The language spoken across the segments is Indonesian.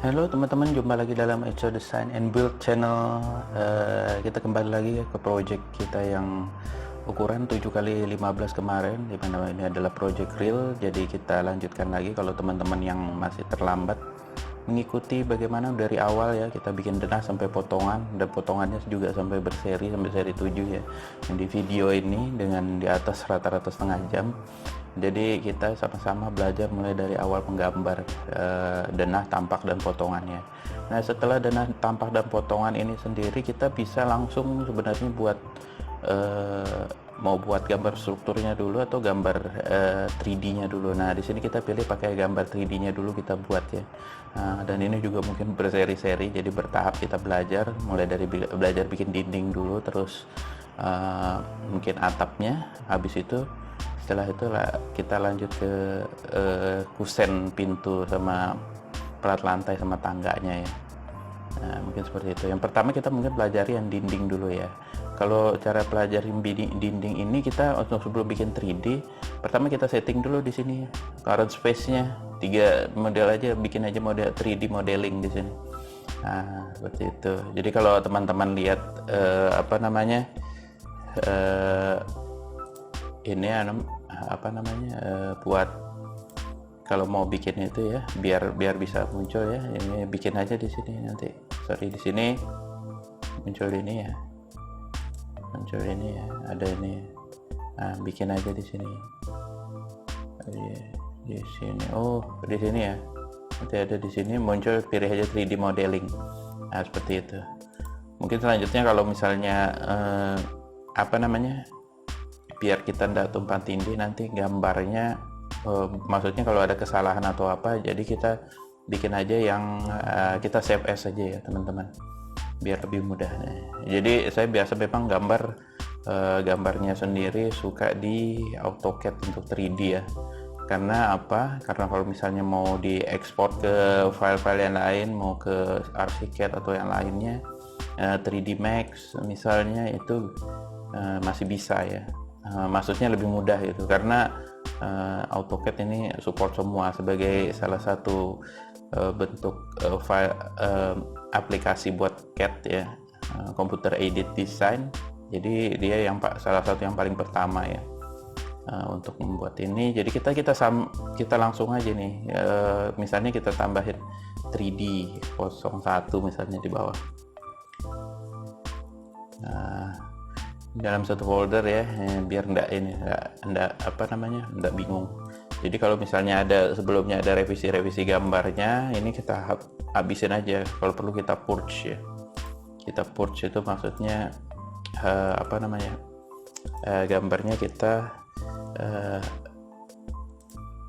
Halo teman-teman, jumpa lagi dalam Eco Design and Build channel. Kita kembali lagi ke project kita yang ukuran 7x15 kemarin, di mana ini adalah project real. Jadi kita lanjutkan lagi. Kalau teman-teman yang masih terlambat mengikuti bagaimana dari awal ya, kita bikin denah sampai potongan, dan potongannya juga sampai berseri, sampai seri 7 ya. Yang di video ini dengan di atas rata-rata setengah jam. Jadi kita sama-sama belajar mulai dari awal menggambar denah, tampak, dan potongannya. Nah, setelah denah, tampak, dan potongan ini sendiri, kita bisa langsung sebenarnya buat mau buat gambar strukturnya dulu atau gambar 3D-nya dulu. Nah, di sini kita pilih pakai gambar 3D-nya dulu kita buat ya. Dan ini juga mungkin berseri-seri, jadi bertahap kita belajar, mulai dari belajar bikin dinding dulu, terus mungkin atapnya, habis itu setelah itu kita lanjut ke kusen pintu sama plat lantai sama tangganya ya. Nah, mungkin seperti itu. Yang pertama kita mungkin pelajari yang dinding dulu ya. Kalau cara pelajari dinding ini, kita untuk sebelum bikin 3D, pertama kita setting dulu di sini current space-nya 3 model aja, bikin aja model 3D modeling di sini. Nah, seperti itu. Jadi kalau teman-teman lihat ini buat kalau mau bikin itu ya, biar bisa muncul ya, ini bikin aja di sini nanti. Sorry, di sini muncul ini ya, ada ini. Nah, bikin aja di sini. Di sini, oh di sini ya, nanti ada di sini muncul, pilih aja 3D modeling. Nah, seperti itu. Mungkin selanjutnya kalau misalnya biar kita tidak tumpang tindih nanti gambarnya, maksudnya kalau ada kesalahan atau apa, jadi kita bikin aja yang kita save as saja ya teman-teman, biar lebih mudah. Jadi saya biasa memang gambarnya sendiri suka di AutoCAD untuk 3D ya. Karena apa? Karena kalau misalnya mau diekspor ke file-file yang lain, mau ke Archicad atau yang lainnya, 3D Max misalnya, itu masih bisa ya. Maksudnya lebih mudah gitu, karena AutoCAD ini support semua sebagai salah satu bentuk file aplikasi buat CAD ya, computer aided design. Jadi dia salah satu yang paling pertama ya untuk membuat ini. Jadi kita langsung aja nih, misalnya kita tambahin 3D 01 misalnya di bawah. Nah, dalam satu folder ya, biar enggak bingung. Jadi kalau misalnya sebelumnya ada revisi gambarnya, ini kita habisin aja. Kalau perlu kita purge ya. Kita purge itu maksudnya gambarnya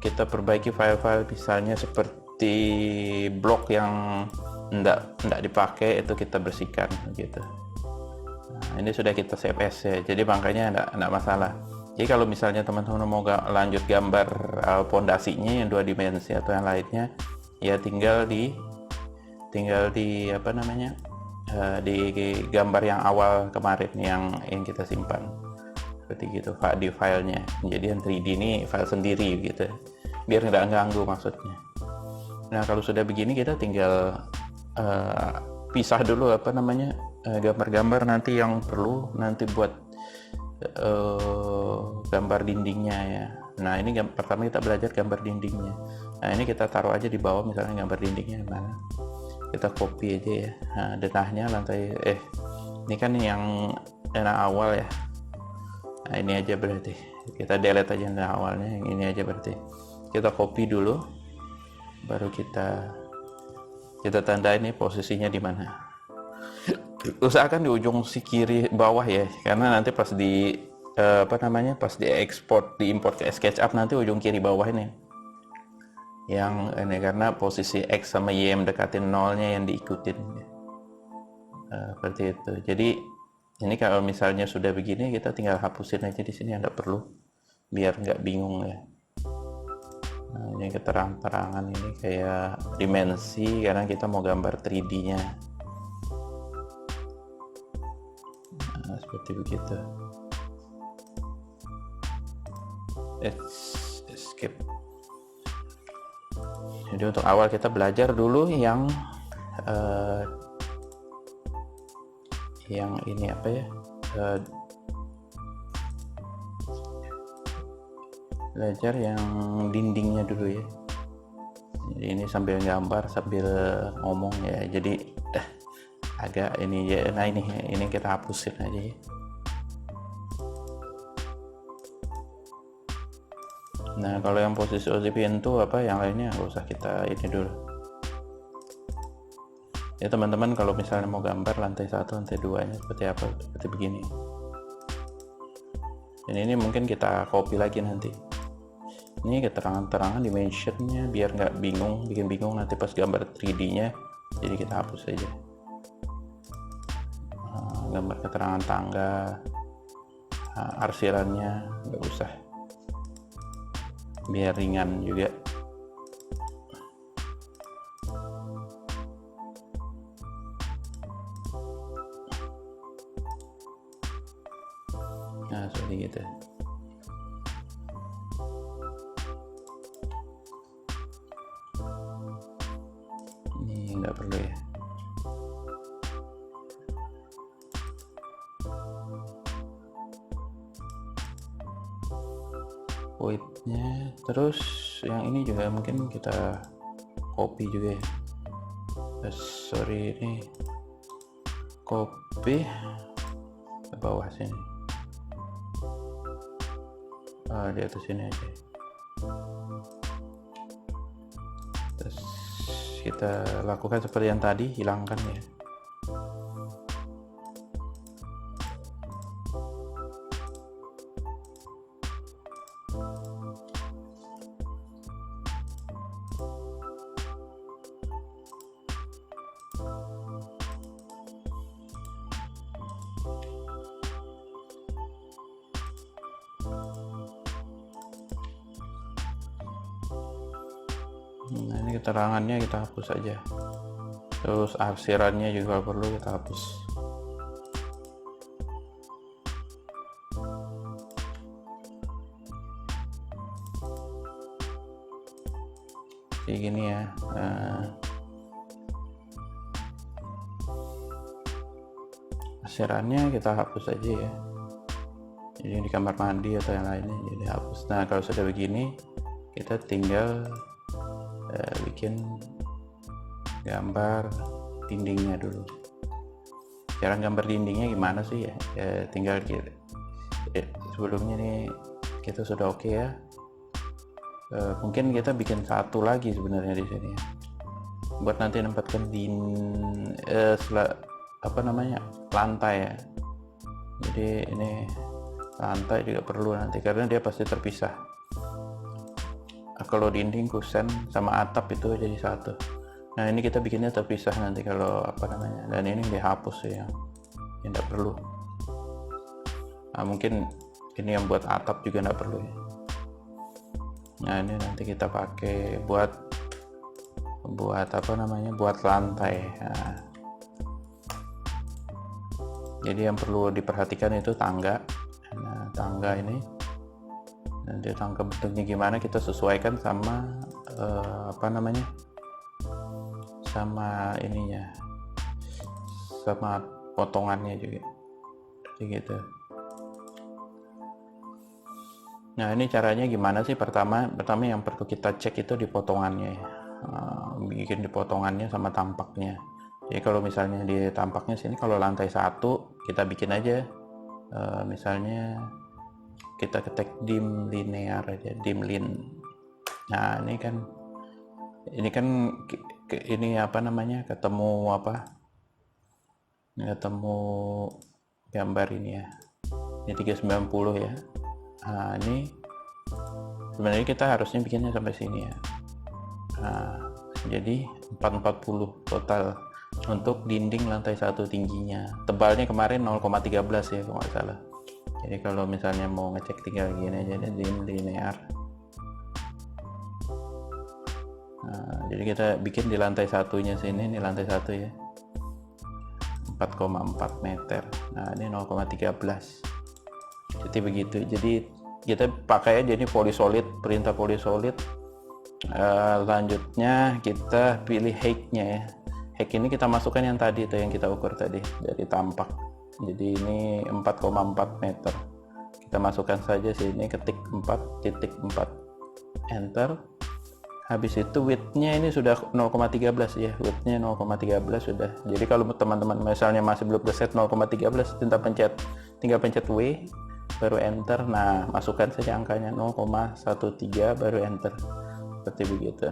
kita perbaiki file-file, misalnya seperti blok yang enggak dipakai, itu kita bersihkan gitu. Nah, ini sudah kita save as ya, jadi makanya enggak masalah. Jadi kalau misalnya teman-teman mau lanjut gambar pondasinya yang 2 dimensi atau yang lainnya, ya tinggal di di gambar yang awal kemarin yang kita simpan seperti gitu, di filenya. Jadi yang 3D ini file sendiri gitu, biar nggak ganggu maksudnya. Nah, kalau sudah begini kita tinggal pisah dulu gambar-gambar nanti yang perlu nanti buat gambar dindingnya ya. Nah, ini pertama kita belajar gambar dindingnya. Nah, ini kita taruh aja di bawah, misalnya gambar dindingnya mana, kita copy aja ya. Nah, denahnya ini kan yang denah awal ya. Nah, ini aja berarti kita delete aja denah awalnya, yang ini aja berarti kita copy dulu, baru kita tandain ini posisinya di mana. Usahakan di ujung si kiri bawah ya, karena nanti pas pas diimport ke SketchUp, nanti ujung kiri bawah ini yang ini, karena posisi X sama Y mendekatin nolnya yang diikutin seperti itu. Jadi ini kalau misalnya sudah begini, kita tinggal hapusin aja di sini, nggak perlu, biar nggak bingung ya. Nah, ini keterang-terangan ini kayak dimensi, karena kita mau gambar 3D-nya. Nah, seperti begitu. Escape. Jadi untuk awal kita belajar dulu yang ini apa ya, belajar yang dindingnya dulu ya. Jadi ini sambil gambar sambil ngomong ya, jadi agak ini ya. Nah ini kita hapusin aja ya. Nah kalau yang posisi pintu apa yang lainnya nggak usah kita ini dulu ya teman-teman. Kalau misalnya mau gambar lantai 1 lantai 2 nya seperti apa, seperti begini. Dan ini mungkin kita copy lagi nanti, ini keterangan-keterangan dimensionnya biar nggak bikin bingung nanti pas gambar 3D nya. Jadi kita hapus saja gambar keterangan tangga, arsirannya nggak usah, biar ringan juga. Nah seperti gitu. Ini nggak perlu ya. Voidnya, terus yang ini juga mungkin kita copy juga ya. Sorry, ini copy ke bawah sini, di atas sini aja. Terus kita lakukan seperti yang tadi, hilangkan ya. Nah ini keterangannya kita hapus aja, terus arsirannya juga perlu kita hapus. Kayak gini ya. Arsirannya kita hapus aja ya, jadi di kamar mandi atau yang lainnya jadi hapus. Nah kalau sudah begini kita tinggal bikin gambar dindingnya dulu. Cara gambar dindingnya gimana sih ya, tinggal gitu. Sebelumnya nih kita sudah oke ya. Mungkin kita bikin satu lagi sebenarnya di sini ya, buat nanti nempatkan lantai ya. Jadi ini lantai juga perlu nanti karena dia pasti terpisah. Kalau dinding, kusen sama atap itu jadi satu. Nah ini kita bikinnya terpisah nanti kalau dan ini dihapus ya, yang tidak perlu. Nah mungkin ini yang buat atap juga tidak perlu ya. Nah ini nanti kita pakai buat lantai. Nah, jadi yang perlu diperhatikan itu tangga. Nah tangga ini nanti tangga bentuknya gimana kita sesuaikan sama sama ininya, sama potongannya juga gitu. Nah ini caranya gimana sih? Pertama yang perlu kita cek itu di potongannya, bikin di potongannya sama tampaknya. Jadi kalau misalnya di tampaknya sini, kalau lantai 1 kita bikin aja misalnya kita ketik dim linear aja, dim lin. Nah ini kan ketemu gambar ini ya, ini 390 ya. Nah ini sebenarnya kita harusnya bikinnya sampai sini ya. Nah, jadi 440 total untuk dinding lantai 1 tingginya. Tebalnya kemarin 0,13 ya kalau nggak salah. Jadi kalau misalnya mau ngecek tinggal gini aja deh, dim linear. Nah, jadi kita bikin di lantai 1-nya sini, ini lantai 1 ya, 4,4 meter. Nah ini 0,13. Jadi begitu. Jadi kita pakai aja ini polysolid, perintah polysolid Selanjutnya kita pilih height-nya ya. Height ini kita masukkan yang tadi itu yang kita ukur tadi dari tampak. Jadi ini 4,4 meter. Kita masukkan saja sini, ketik 4.4, enter. Habis itu width-nya ini sudah 0,13 ya, width-nya 0,13 sudah. Jadi kalau teman-teman misalnya masih belum preset 0,13, tinggal pencet W baru enter. Nah, masukkan saja angkanya 0,13 baru enter. Seperti begitu.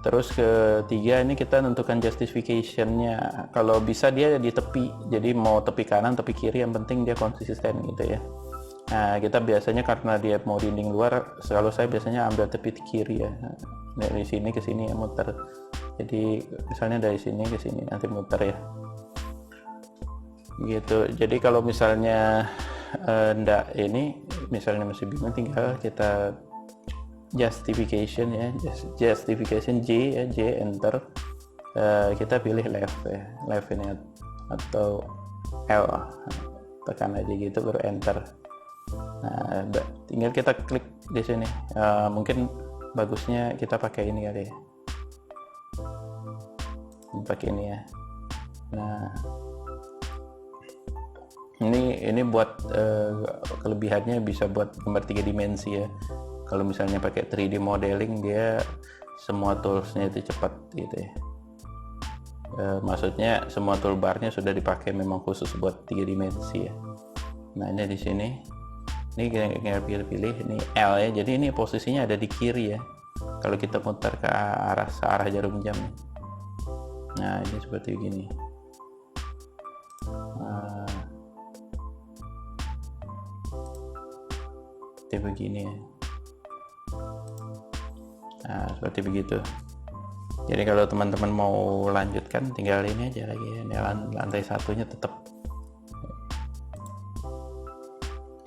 Terus ketiga ini kita tentukan justification-nya. Kalau bisa dia di tepi, jadi mau tepi kanan, tepi kiri, yang penting dia konsisten gitu ya. Nah, kita biasanya karena dia mau dinding luar, kalau saya biasanya ambil tepi kiri ya. Dari sini ke sini ya, muter. Jadi misalnya dari sini ke sini nanti muter ya. Gitu. Jadi kalau misalnya enggak ini, misalnya masih bingung, tinggal kita justification ya, justification J ya, J enter. Kita pilih left ya, left ini atau L, tekan aja gitu baru enter. Nah, tinggal kita klik di sini. Mungkin bagusnya kita pakai ini kali ya, pakai ini ya. Nah, ini buat kelebihannya bisa buat gambar 3 dimensi ya. Kalau misalnya pakai 3D modeling, dia semua toolsnya itu cepat gitu ya. Maksudnya semua toolbarnya sudah dipakai memang khusus buat 3 dimensi ya. Nah, ini di sini. Ini kita pilih ini L ya. Jadi ini posisinya ada di kiri ya. Kalau kita muter ke arah jarum jam. Nah, ini seperti begini. Seperti begini ya. Nah, seperti begitu. Jadi kalau teman-teman mau lanjutkan, tinggal ini aja lagi ya. Lantai satunya tetap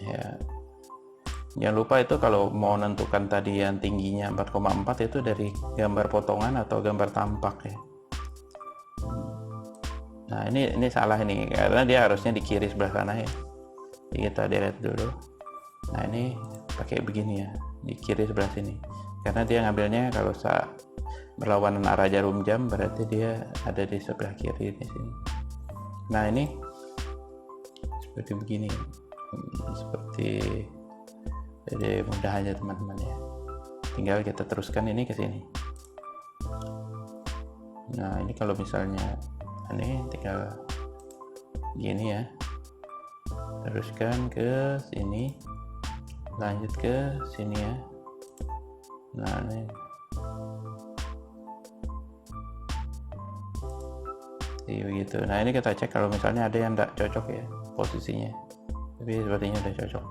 ya. Jangan lupa itu kalau mau menentukan tadi yang tingginya 4,4 itu dari gambar potongan atau gambar tampak ya. Nah, ini salah ini karena dia harusnya di kiri sebelah sana ya. Jadi kita delete dulu. Nah, ini pakai begini ya, di kiri sebelah sini. Karena dia ngambilnya kalau berlawanan arah jarum jam, berarti dia ada di sebelah kiri di sini. Nah, ini seperti begini. Seperti, jadi mudah aja teman-teman ya. Tinggal kita teruskan ini ke sini. Nah, ini kalau misalnya ini tinggal gini ya. Teruskan ke sini. Lanjut ke sini ya. Nah, ini begitu. Nah, ini kita cek kalau misalnya ada yang tidak cocok ya posisinya, tapi sepertinya udah cocok.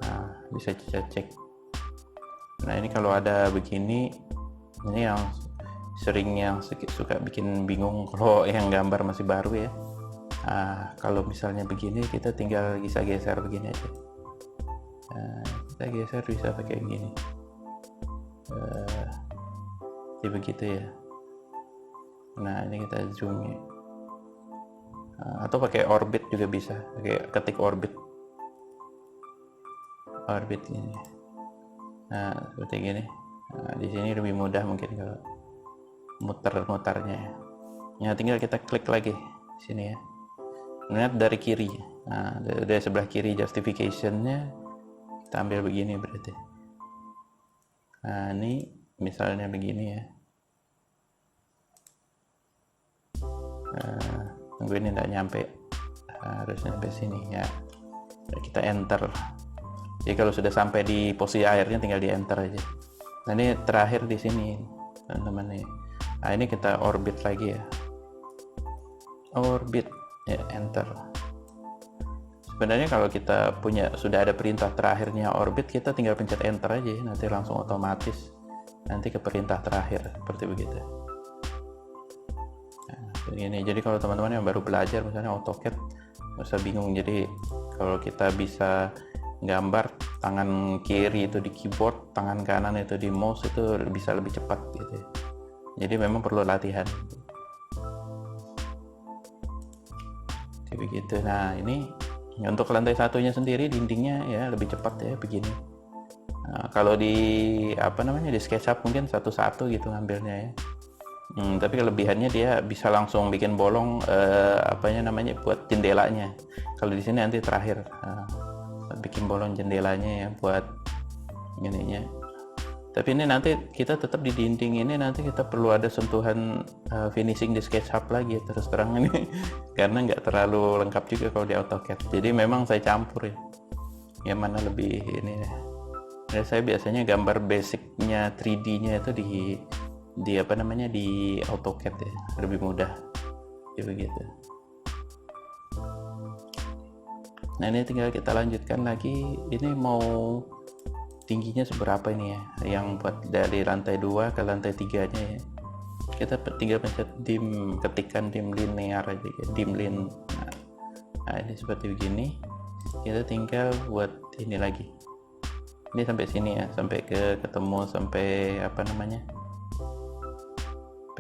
Nah, bisa kita cek. Nah, ini kalau ada begini, ini yang suka bikin bingung kalau yang gambar masih baru ya. Nah, kalau misalnya begini, kita tinggal bisa geser begini aja. Nah, kita geser bisa pakai begini. Seperti begitu ya. Nah, ini kita zoom ya. Atau pakai orbit juga bisa, pakai ketik orbit ini. Nah, seperti gini. Nah, di sini lebih mudah mungkin kalau muter-muternya ya. Ya, tinggal kita klik lagi sini ya. Lihat dari kiri. Nah, dari sebelah kiri justification-nya kita ambil begini berarti. Nah, ini misalnya begini ya. Tunggu ini tidak nyampe, harus nyampe sini ya. Kita enter. Jadi kalau sudah sampai di posisi akhirnya tinggal di enter aja. Nah, ini terakhir di sini teman-teman nih. Nah, ini kita orbit lagi ya. Orbit ya, enter. Sebenarnya kalau kita sudah ada perintah terakhirnya orbit, kita tinggal pencet enter aja, nanti langsung otomatis nanti ke perintah terakhir seperti begitu. Nah, begini. Jadi kalau teman-teman yang baru belajar misalnya AutoCAD, nggak usah bingung. Jadi kalau kita bisa gambar tangan kiri itu di keyboard, tangan kanan itu di mouse, itu bisa lebih cepat gitu. Jadi memang perlu latihan. Kayak begitu. Nah, ini untuk lantai satunya sendiri dindingnya ya lebih cepat ya begini. Nah, kalau di di SketchUp mungkin satu-satu gitu ngambilnya ya. Tapi kelebihannya dia bisa langsung bikin bolong buat jendelanya. Kalau di sini nanti terakhir bikin bolong jendelanya ya buat ininya. Tapi ini nanti kita tetap di dinding ini nanti kita perlu ada sentuhan finishing di SketchUp lagi terus terang ini karena nggak terlalu lengkap juga kalau di AutoCAD. Jadi memang saya campur ya. Yang mana lebih ini ya. Dan saya biasanya gambar basicnya 3D-nya itu di AutoCAD ya, lebih mudah ya begitu. Nah ini tinggal kita lanjutkan lagi, ini mau tingginya seberapa ini ya, yang buat dari lantai 2 ke lantai 3 nya ya. Kita tinggal pencet ketikkan dim linear aja ya, dim lin. Nah ini seperti begini, kita tinggal buat ini lagi. Ini sampai sini ya, sampai ketemu sampai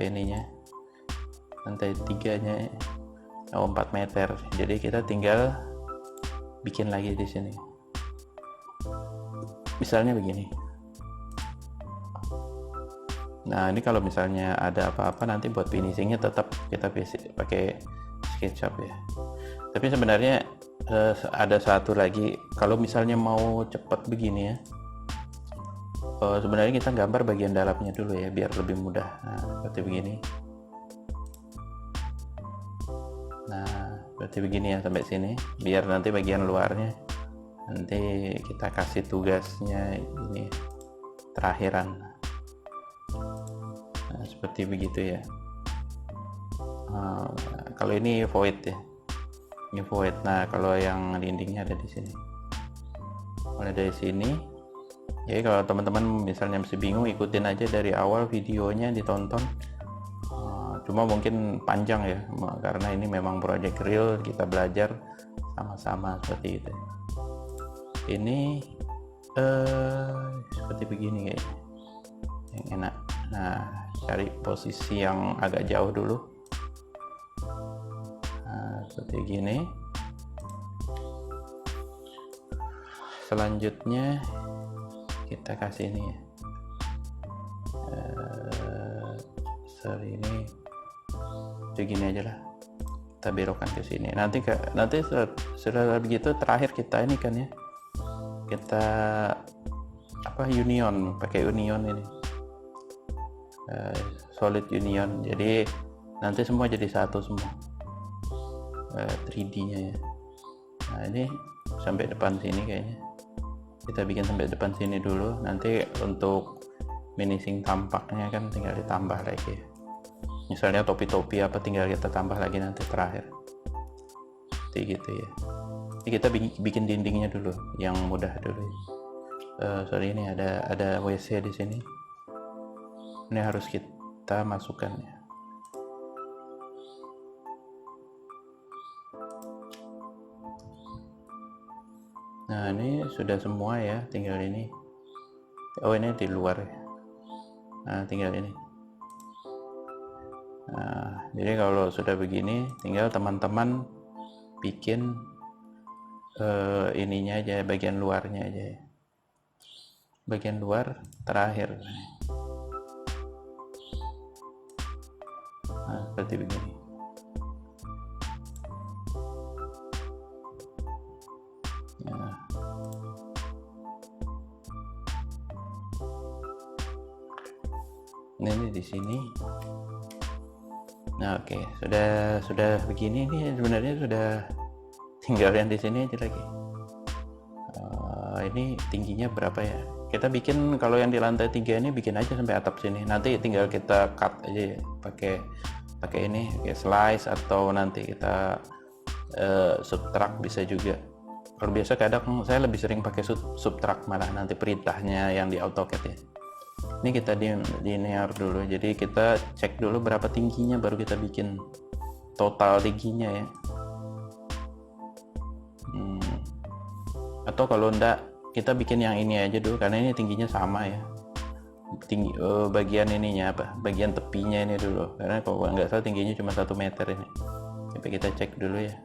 ininya lantai 3 nya 4 meter. Jadi kita tinggal bikin lagi di sini. Misalnya begini. Nah, ini kalau misalnya ada apa-apa nanti buat finishingnya tetap kita pakai SketchUp ya. Tapi sebenarnya ada satu lagi, kalau misalnya mau cepat begini ya. Sebenarnya kita gambar bagian dalamnya dulu ya biar lebih mudah. Nah, seperti begini. Nah, seperti begini ya sampai sini. Biar nanti bagian luarnya nanti kita kasih tugasnya ini terakhiran. Nah, seperti begitu ya. Kalau ini void ya. Ini void. Nah, kalau yang dindingnya ada di sini. Mulai dari sini. Jadi kalau teman-teman misalnya masih bingung, ikutin aja dari awal videonya ditonton. Cuma mungkin panjang ya, karena ini memang project real, kita belajar sama-sama seperti itu. Ini seperti begini kayaknya, yang enak. Nah, cari posisi yang agak jauh dulu. Nah, seperti gini. Selanjutnya kita kasih ini ya, ini begini aja lah, kita belokkan ke sini. Nanti sudah begitu terakhir kita ini kan ya, kita union, pakai union ini, solid union. Jadi nanti semua jadi satu semua, 3D-nya ya. Nah ini sampai depan sini kayaknya. Kita bikin sampai depan sini dulu, nanti untuk finishing tampaknya kan tinggal ditambah lagi. Misalnya topi-topi apa tinggal kita tambah lagi nanti terakhir. Seperti gitu ya. Ini kita bikin dindingnya dulu, yang mudah dulu. Sorry, ini ada WC di sini. Ini harus kita masukkan ya. Nah ini sudah semua ya, tinggal ini. Oh ini di luar ya. Nah tinggal ini. Nah jadi kalau sudah begini, tinggal teman-teman bikin ininya aja, bagian luarnya aja ya. Bagian luar terakhir. Nah seperti begini. Nah. Ini di sini. Nah, oke, sudah begini nih, sebenarnya sudah tinggal yang di sini aja lagi. Ini tingginya berapa ya? Kita bikin kalau yang di lantai 3 ini bikin aja sampai atap sini. Nanti tinggal kita cut aja ya, pakai ini, kayak slice, atau nanti kita subtract bisa juga. Kalau biasa kadang saya lebih sering pakai subtract malah, nanti perintahnya yang di AutoCAD ya. Ini kita linear dulu, jadi kita cek dulu berapa tingginya baru kita bikin total tingginya ya. Atau kalau enggak kita bikin yang ini aja dulu, karena ini tingginya sama ya. Bagian ininya bagian tepinya ini dulu, karena kalau nggak salah tingginya cuma 1 meter ini. Tapi kita cek dulu ya,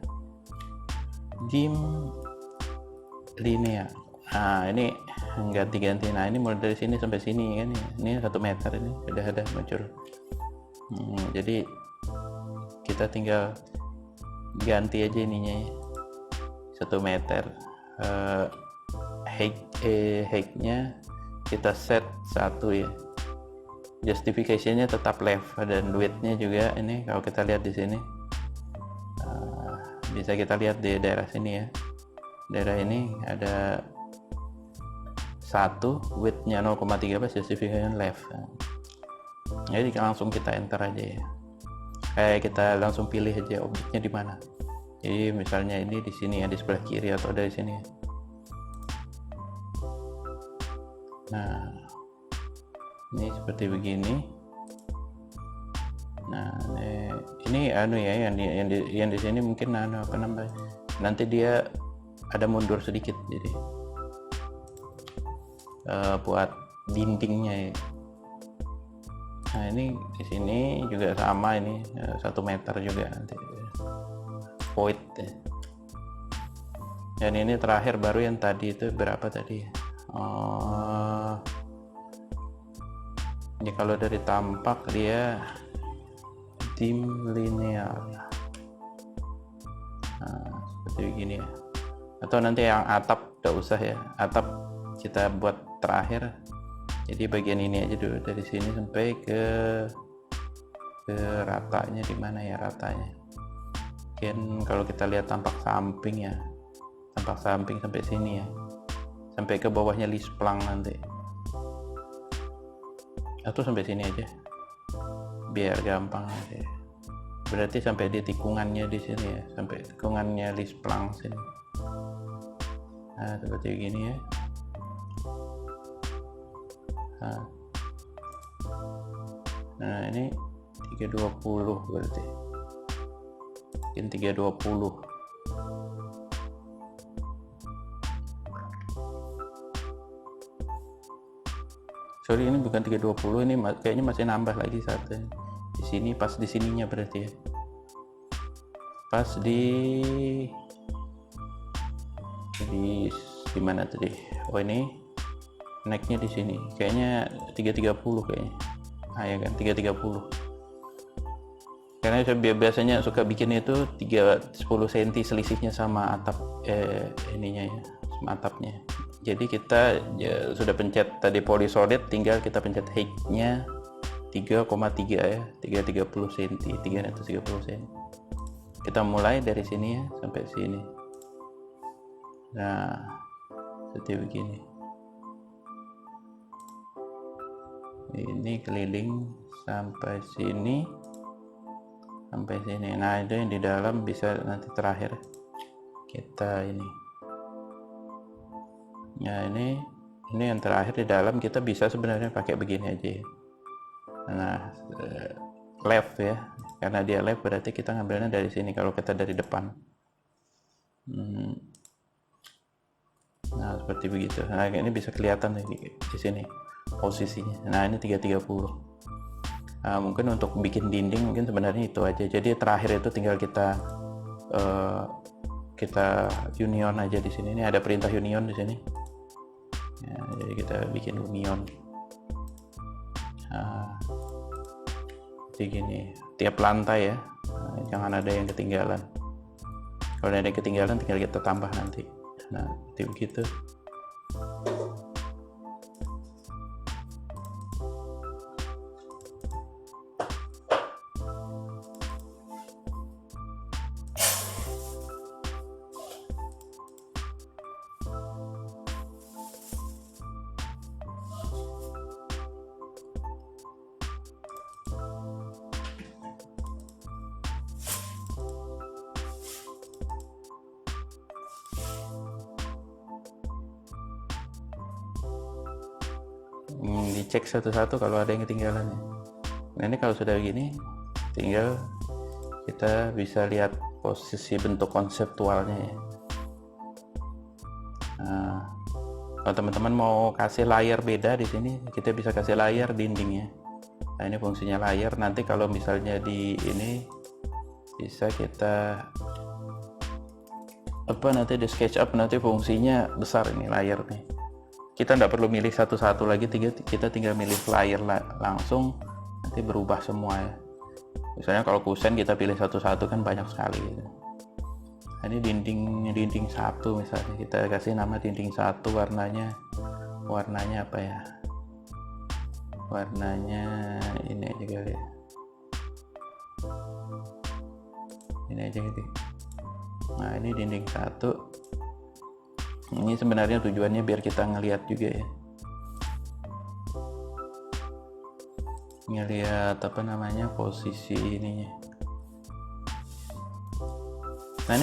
dim linear. Nah ini ganti-ganti. Nah ini mulai dari sini sampai sini kan, ini 1 meter ini udah ada muncul. Jadi kita tinggal ganti aja ininya 1 meter. Height-nya kita set 1 ya. Justification-nya tetap left, dan width-nya juga ini kalau kita lihat di sini. Bisa kita lihat di daerah sini ya. Daerah ini ada 1, width-nya 0,13, justification left. Jadi langsung kita enter aja ya. Kita langsung pilih aja objeknya di mana. Jadi misalnya ini di sini ya, di sebelah kiri atau dari sini. Nah, ini seperti begini. Nah, ini ya, yang di sini mungkin apa namanya? Nanti dia ada mundur sedikit, jadi buat dindingnya ya. Nah, ini di sini juga sama, ini 1 meter juga nanti void ya. Dan ini terakhir baru yang tadi itu berapa tadi? Ini kalau dari tampak dia dim linear. Nah, seperti begini ya. Atau nanti yang atap udah usah ya, atap kita buat terakhir. Jadi bagian ini aja dulu, dari sini sampai ke ratanya, di mana ya ratanya. Mungkin kalau kita lihat tampak samping ya, tampak samping sampai sini ya, sampai ke bawahnya lisplang nanti, atau sampai sini aja biar gampang aja. Berarti sampai di tikungannya di sini ya, sampai tikungannya lisplang sini. Nah, seperti gini ya. Nah, ini 320 berarti. Mungkin 320. Sorry, ini bukan 320, ini kayaknya masih nambah lagi satu. Di sini pas di sininya berarti ya. Pas di mana tadi? Oh, ini naiknya di sini. Kayaknya 330 kayaknya. Ah ya kan, 330. Karena saya biasanya suka bikin itu 10 cm selisihnya sama atap ininya ya, sama atapnya. Jadi kita ya, sudah pencet tadi polysolid, tinggal kita pencet height-nya 3,3 ya, 330 cm, 330 cm. Kita mulai dari sini ya sampai sini. Nah, seperti begini. Ini keliling sampai sini, sampai sini. Nah, itu yang di dalam bisa nanti terakhir kita ini. Ya, ini yang terakhir di dalam kita bisa sebenarnya pakai begini aja ya. Nah, left ya, karena dia left berarti kita ngambilnya dari sini kalau kita dari depan. Nah, seperti begitu. Nah, ini bisa kelihatan nih di sini posisinya. Nah, ini 330. Nah, mungkin untuk bikin dinding mungkin sebenarnya itu aja. Jadi terakhir itu tinggal kita union aja di sini. Ini ada perintah union di sini. Ya, jadi kita bikin union. Nah, seperti gini. Tiap lantai ya. Nah, jangan ada yang ketinggalan. Kalau ada yang ketinggalan tinggal kita tambah nanti. Nah, seperti begitu. Dicek satu-satu kalau ada yang ketinggalan ya. Nah, ini kalau sudah begini tinggal kita bisa lihat posisi bentuk konseptualnya ya. Nah, kalau teman-teman mau kasih layar beda di sini, kita bisa kasih layar dindingnya. Nah, ini fungsinya layar. Nanti kalau misalnya di ini bisa kita nanti di SketchUp nanti fungsinya besar ini layar nih. kita nggak perlu milih satu-satu lagi, kita tinggal milih flyer langsung, nanti berubah semua ya. Misalnya kalau kusen kita pilih satu-satu kan banyak sekali gitu. Nah, ini dinding 1 misalnya, kita kasih nama dinding 1, warnanya apa ya, warnanya ini aja kali ya, ini aja gitu. Nah ini dinding 1, ini sebenarnya tujuannya biar kita ngelihat juga ya, ngelihat apa namanya posisi ininya. Nah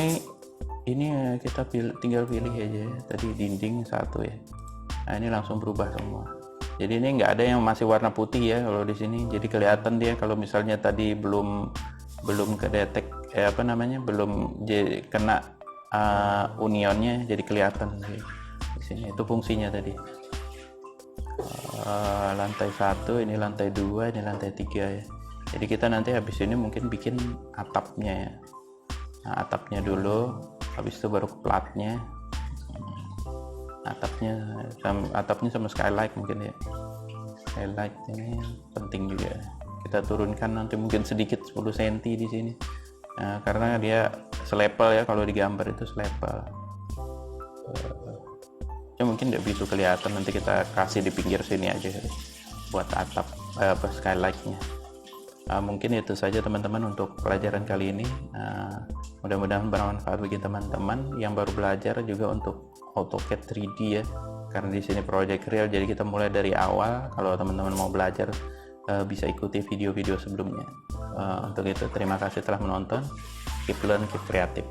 ini kita tinggal pilih aja ya. Tadi dinding 1 ya. Nah ini langsung berubah semua. Jadi ini nggak ada yang masih warna putih ya kalau di sini. Jadi kelihatan dia kalau misalnya tadi belum kedetek belum kena unionnya, jadi kelihatan di sini. Itu fungsinya tadi. Lantai 1, ini lantai 2, ini lantai 3 ya. Jadi kita nanti habis ini mungkin bikin atapnya ya. Nah, atapnya dulu, habis itu baru ke platnya. Atapnya sama skylight mungkin ya. Skylight ini penting juga. Kita turunkan nanti mungkin sedikit 10 cm di sini. Nah, karena dia selepel ya, kalau digambar itu selepel. Mungkin nggak bisa kelihatan, nanti kita kasih di pinggir sini aja buat atap skylightnya. Mungkin itu saja teman-teman untuk pelajaran kali ini. Mudah-mudahan bermanfaat bagi teman-teman yang baru belajar, juga untuk AutoCAD 3D ya, karena di sini project real, jadi kita mulai dari awal. Kalau teman-teman mau belajar bisa ikuti video-video sebelumnya. Untuk itu terima kasih telah menonton. Keep learn, keep creative.